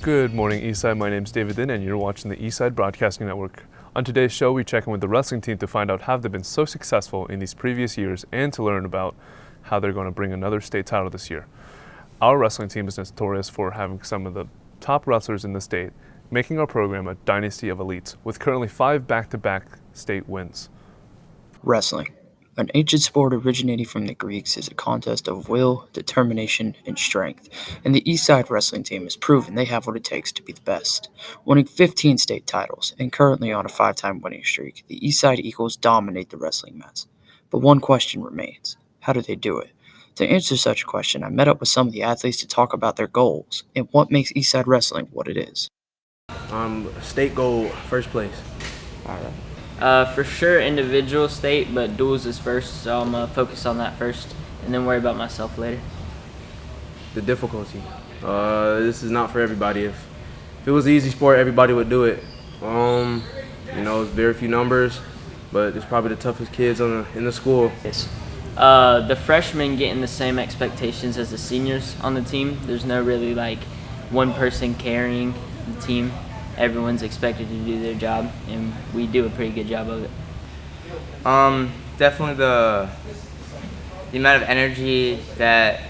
Good morning, Eastside. My name's David Din, and you're watching the Eastside Broadcasting Network. On today's show, we check in with the wrestling team to find out how they've been so successful in these previous years and to learn about how they're going to bring another state title this year. Our wrestling team is notorious for having some of the top wrestlers in the state, making our program a dynasty of elites, with currently 5 back-to-back state wins. Wrestling, an ancient sport originating from the Greeks, is a contest of will, determination, and strength, and the Eastside wrestling team has proven they have what it takes to be the best. Winning 15 state titles and currently on a 5-time winning streak, the Eastside Eagles dominate the wrestling mats. But one question remains: how do they do it? To answer such a question, I met up with some of the athletes to talk about their goals and what makes Eastside wrestling what it is. State goal, first place. All right. For sure individual state, but duels is first, so I'm going to focus on that first and then worry about myself later. The difficulty. This is not for everybody. If it was an easy sport, everybody would do it. It's very few numbers, but it's probably the toughest kids in the school. Yes. The freshmen getting the same expectations as the seniors on the team. There's no really one person carrying the team. Everyone's expected to do their job, and we do a pretty good job of it. Definitely the amount of energy that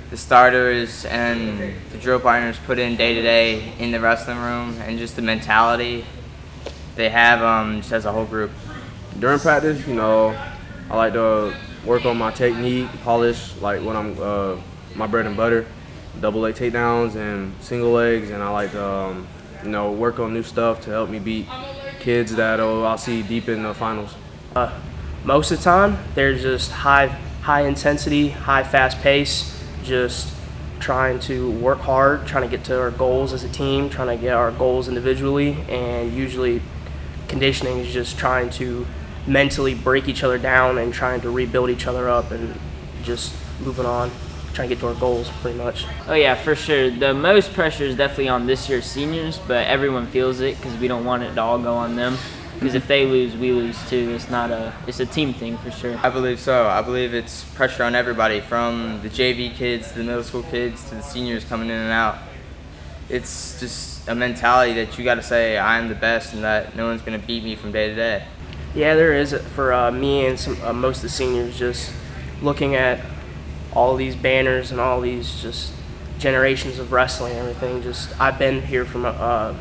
the starters and the drill partners put in day to day in the wrestling room, and just the mentality they have just as a whole group. During practice, I like to work on my technique, polish when I'm my bread and butter, double leg takedowns and single legs, and I like to work on new stuff to help me beat kids that I'll see deep in the finals. Most of the time, they're just high intensity, high fast pace, just trying to work hard, trying to get to our goals as a team, trying to get our goals individually, and usually conditioning is just trying to mentally break each other down and trying to rebuild each other up and just moving on, trying to get to our goals pretty much. Oh yeah, for sure. The most pressure is definitely on this year's seniors, but everyone feels it because we don't want it to all go on them. Because if they lose, we lose too. It's a team thing for sure. I believe so. I believe it's pressure on everybody, from the JV kids to the middle school kids to the seniors coming in and out. It's just a mentality that you got to say, I'm the best and that no one's going to beat me from day to day. Yeah, there is for me and most of the seniors, just looking at all these banners and all these just generations of wrestling and everything. I've been here for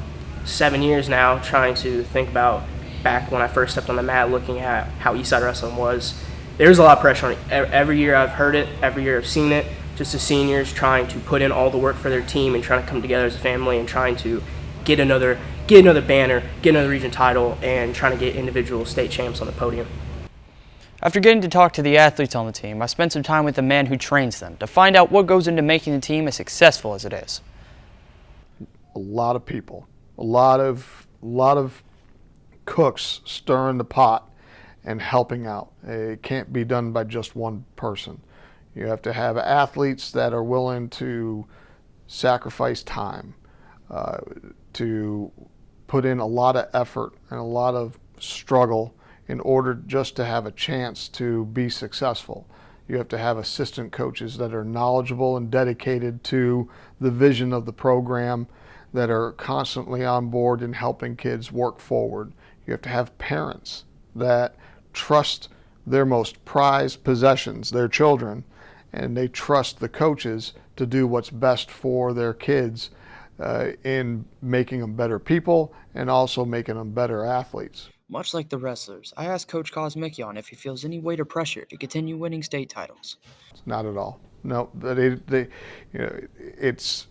7 years now, trying to think about back when I first stepped on the mat, looking at how Eastside wrestling was. There's a lot of pressure on it. Every year I've heard it, every year I've seen it. Just the seniors trying to put in all the work for their team and trying to come together as a family and trying to get another banner, get another region title, and trying to get individual state champs on the podium. After getting to talk to the athletes on the team, I spent some time with the man who trains them to find out what goes into making the team as successful as it is. A lot of people, a lot of cooks stirring the pot and helping out. It can't be done by just one person. You have to have athletes that are willing to sacrifice time, to put in a lot of effort and a lot of struggle in order just to have a chance to be successful. You have to have assistant coaches that are knowledgeable and dedicated to the vision of the program, that are constantly on board in helping kids work forward. You have to have parents that trust their most prized possessions, their children, and they trust the coaches to do what's best for their kids in making them better people and also making them better athletes. Much like the wrestlers, I asked Coach Kosmickian if he feels any weight or pressure to continue winning state titles. Not at all. No, it's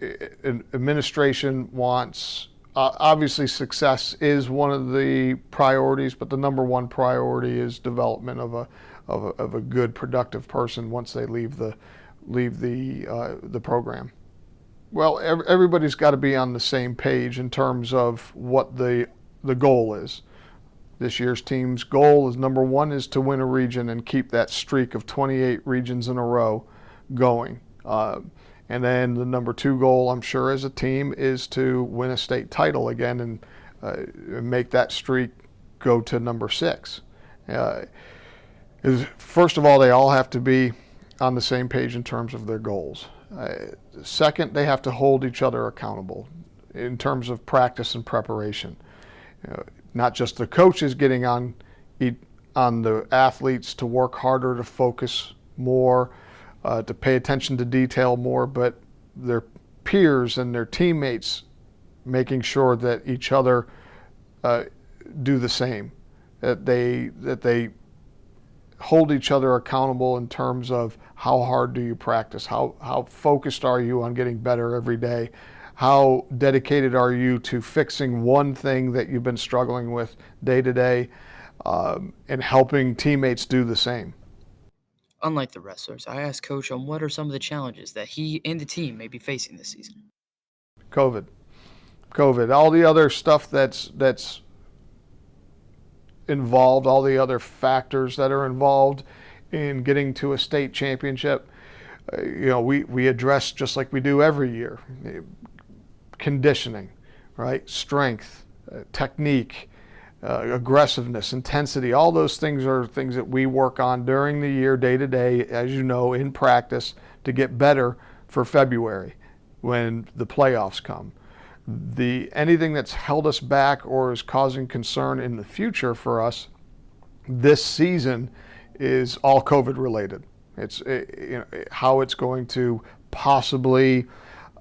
administration wants. Obviously, success is one of the priorities, but the number one priority is development of a good, productive person once they leave the program. Well, everybody's got to be on the same page in terms of what the goal is. This year's team's goal is, number one, is to win a region and keep that streak of 28 regions in a row going. And then the number two goal, I'm sure, as a team is to win a state title again and make that streak go to number 6. First of all, they all have to be on the same page in terms of their goals. Second, they have to hold each other accountable in terms of practice and preparation. Not just the coaches getting on the athletes to work harder, to focus more, to pay attention to detail more, but their peers and their teammates making sure that each other do the same, that they hold each other accountable in terms of how hard do you practice, how focused are you on getting better every day, how dedicated are you to fixing one thing that you've been struggling with day to day, and helping teammates do the same. Unlike the wrestlers, I asked Coach on what are some of the challenges that he and the team may be facing this season. COVID, all the other stuff that's involved, all the other factors that are involved in getting to a state championship. We address, just like we do every year, conditioning, right? Strength, technique, aggressiveness, intensity. All those things are things that we work on during the year, day to day, as you know, in practice, to get better for February when the playoffs come. Anything that's held us back or is causing concern in the future for us this season is all COVID related. It's how it's going to possibly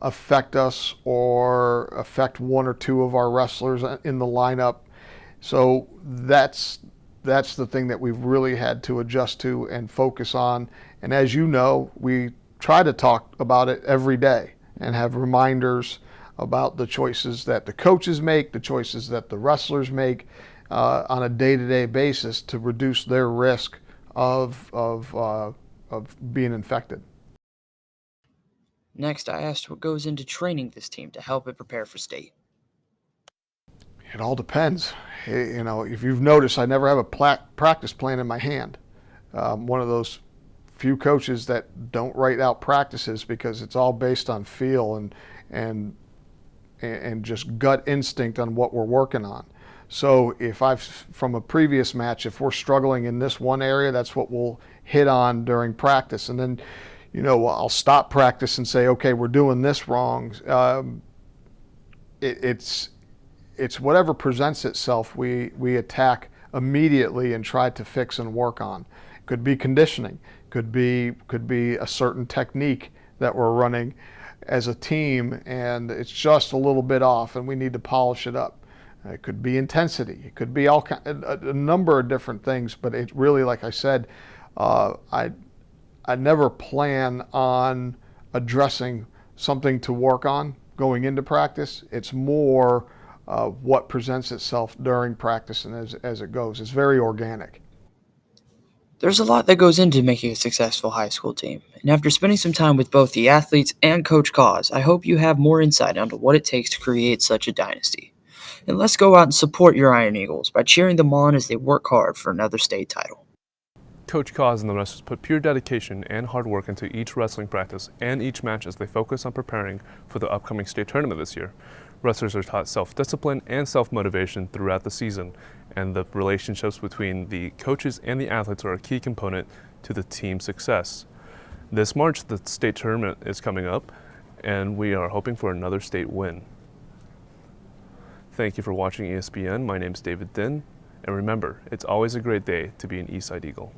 affect us or affect one or two of our wrestlers in the lineup. So that's the thing that we've really had to adjust to and focus on. And as you know, we try to talk about it every day and have reminders about the choices that the coaches make, the choices that the wrestlers make on a day-to-day basis to reduce their risk of being infected. Next, I asked what goes into training this team to help it prepare for state. It all depends. If you've noticed, I never have a practice plan in my hand. One of those few coaches that don't write out practices because it's all based on feel and just gut instinct on what we're working on. So from a previous match, if we're struggling in this one area, that's what we'll hit on during practice. And then, I'll stop practice and say, okay, we're doing this wrong. It's whatever presents itself, we attack immediately and try to fix and work on. Could be conditioning, could be a certain technique that we're running as a team, and it's just a little bit off, and we need to polish it up. It could be intensity. It could be a number of different things. But it really, like I said, I never plan on addressing something to work on going into practice. It's more what presents itself during practice and as it goes. It's very organic. There's a lot that goes into making a successful high school team, and after spending some time with both the athletes and Coach Cause, I hope you have more insight into what it takes to create such a dynasty. And let's go out and support your Iron Eagles by cheering them on as they work hard for another state title. Coach Cause and the wrestlers put pure dedication and hard work into each wrestling practice and each match as they focus on preparing for the upcoming state tournament this year. Wrestlers are taught self-discipline and self-motivation throughout the season, and the relationships between the coaches and the athletes are a key component to the team's success. This March, the state tournament is coming up, and we are hoping for another state win. Thank you for watching ESPN. My name is David Din, and remember, it's always a great day to be an Eastside Eagle.